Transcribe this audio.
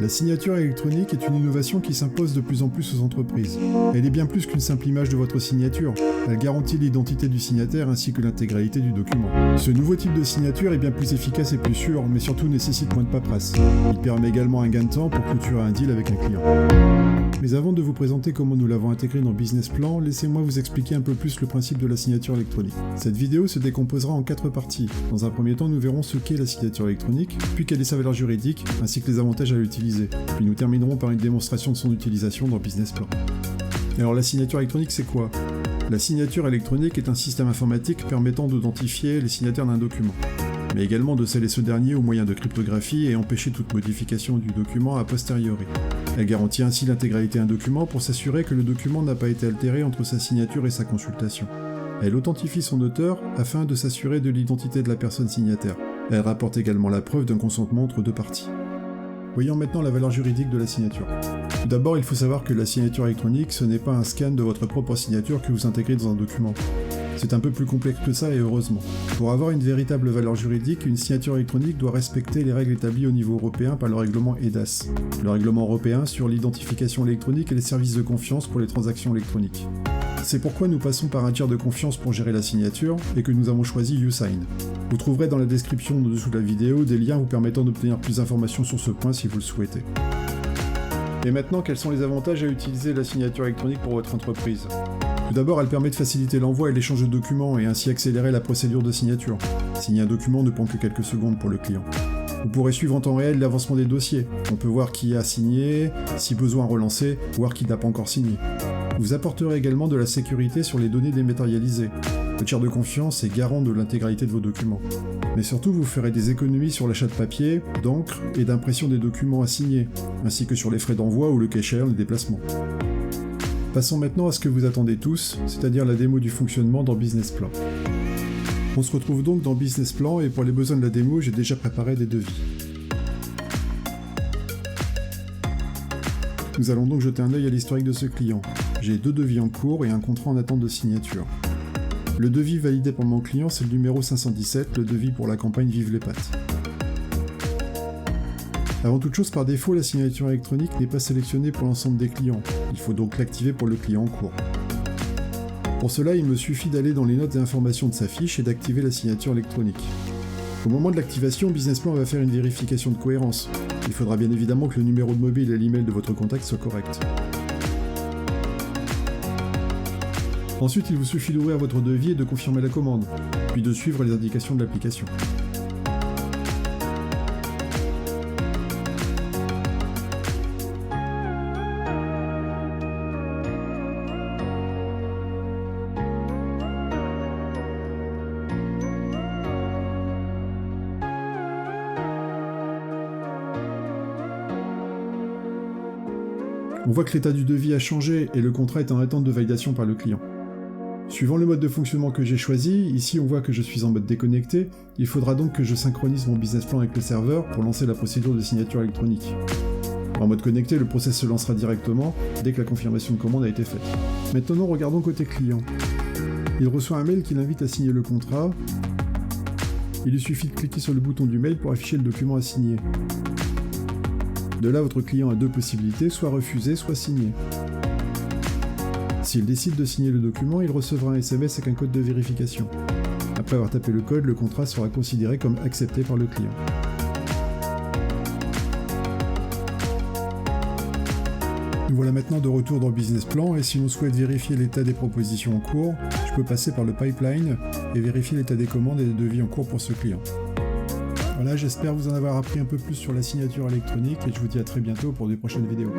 La signature électronique est une innovation qui s'impose de plus en plus aux entreprises. Elle est bien plus qu'une simple image de votre signature. Elle garantit l'identité du signataire ainsi que l'intégralité du document. Ce nouveau type de signature est bien plus efficace et plus sûr, mais surtout nécessite moins de paperasse. Il permet également un gain de temps pour clôturer un deal avec un client. Mais avant de vous présenter comment nous l'avons intégré dans Business Plan, laissez-moi vous expliquer un peu plus le principe de la signature électronique. Cette vidéo se décomposera en 4 parties. Dans un premier temps, nous verrons ce qu'est la signature électronique, puis quelle est sa valeur juridique, ainsi que les avantages à l'utiliser. Puis nous terminerons par une démonstration de son utilisation dans Business Plan. Et alors la signature électronique, c'est quoi ? La signature électronique est un système informatique permettant d'identifier les signataires d'un document, mais également de sceller ce dernier au moyen de cryptographie et empêcher toute modification du document a posteriori. Elle garantit ainsi l'intégralité d'un document pour s'assurer que le document n'a pas été altéré entre sa signature et sa consultation. Elle authentifie son auteur afin de s'assurer de l'identité de la personne signataire. Elle rapporte également la preuve d'un consentement entre 2 parties. Voyons maintenant la valeur juridique de la signature. Tout d'abord, il faut savoir que la signature électronique, ce n'est pas un scan de votre propre signature que vous intégrez dans un document. C'est un peu plus complexe que ça et heureusement. Pour avoir une véritable valeur juridique, une signature électronique doit respecter les règles établies au niveau européen par le règlement EIDAS, le règlement européen sur l'identification électronique et les services de confiance pour les transactions électroniques. C'est pourquoi nous passons par un tiers de confiance pour gérer la signature et que nous avons choisi YouSign. Vous trouverez dans la description au-dessous de la vidéo des liens vous permettant d'obtenir plus d'informations sur ce point si vous le souhaitez. Et maintenant, quels sont les avantages à utiliser la signature électronique pour votre entreprise ? Tout d'abord, elle permet de faciliter l'envoi et l'échange de documents et ainsi accélérer la procédure de signature. Signer un document ne prend que quelques secondes pour le client. Vous pourrez suivre en temps réel l'avancement des dossiers. On peut voir qui a signé, si besoin relancer, voir qui n'a pas encore signé. Vous apporterez également de la sécurité sur les données dématérialisées. Le tiers de confiance est garant de l'intégralité de vos documents. Mais surtout, vous ferez des économies sur l'achat de papier, d'encre et d'impression des documents à signer, ainsi que sur les frais d'envoi ou le cas échéant les déplacements. Passons maintenant à ce que vous attendez tous, c'est-à-dire la démo du fonctionnement dans Business Plan. On se retrouve donc dans Business Plan et pour les besoins de la démo, j'ai déjà préparé des devis. Nous allons donc jeter un œil à l'historique de ce client. J'ai 2 devis en cours et un contrat en attente de signature. Le devis validé par mon client, c'est le numéro 517, le devis pour la campagne Vive les pâtes. Avant toute chose, par défaut, la signature électronique n'est pas sélectionnée pour l'ensemble des clients. Il faut donc l'activer pour le client en cours. Pour cela, il me suffit d'aller dans les notes et informations de sa fiche et d'activer la signature électronique. Au moment de l'activation, Business Plan va faire une vérification de cohérence. Il faudra bien évidemment que le numéro de mobile et l'email de votre contact soient corrects. Ensuite, il vous suffit d'ouvrir votre devis et de confirmer la commande, puis de suivre les indications de l'application. On voit que l'état du devis a changé et le contrat est en attente de validation par le client. Suivant le mode de fonctionnement que j'ai choisi, ici on voit que je suis en mode déconnecté, il faudra donc que je synchronise mon business plan avec le serveur pour lancer la procédure de signature électronique. En mode connecté, le process se lancera directement dès que la confirmation de commande a été faite. Maintenant, regardons côté client. Il reçoit un mail qui l'invite à signer le contrat. Il lui suffit de cliquer sur le bouton du mail pour afficher le document à signer. De là, votre client a 2 possibilités, soit refuser, soit signer. S'il décide de signer le document, il recevra un SMS avec un code de vérification. Après avoir tapé le code, le contrat sera considéré comme accepté par le client. Nous voilà maintenant de retour dans Business Plan et si l'on souhaite vérifier l'état des propositions en cours, je peux passer par le pipeline et vérifier l'état des commandes et des devis en cours pour ce client. Voilà, j'espère vous en avoir appris un peu plus sur la signature électronique et je vous dis à très bientôt pour de prochaines vidéos.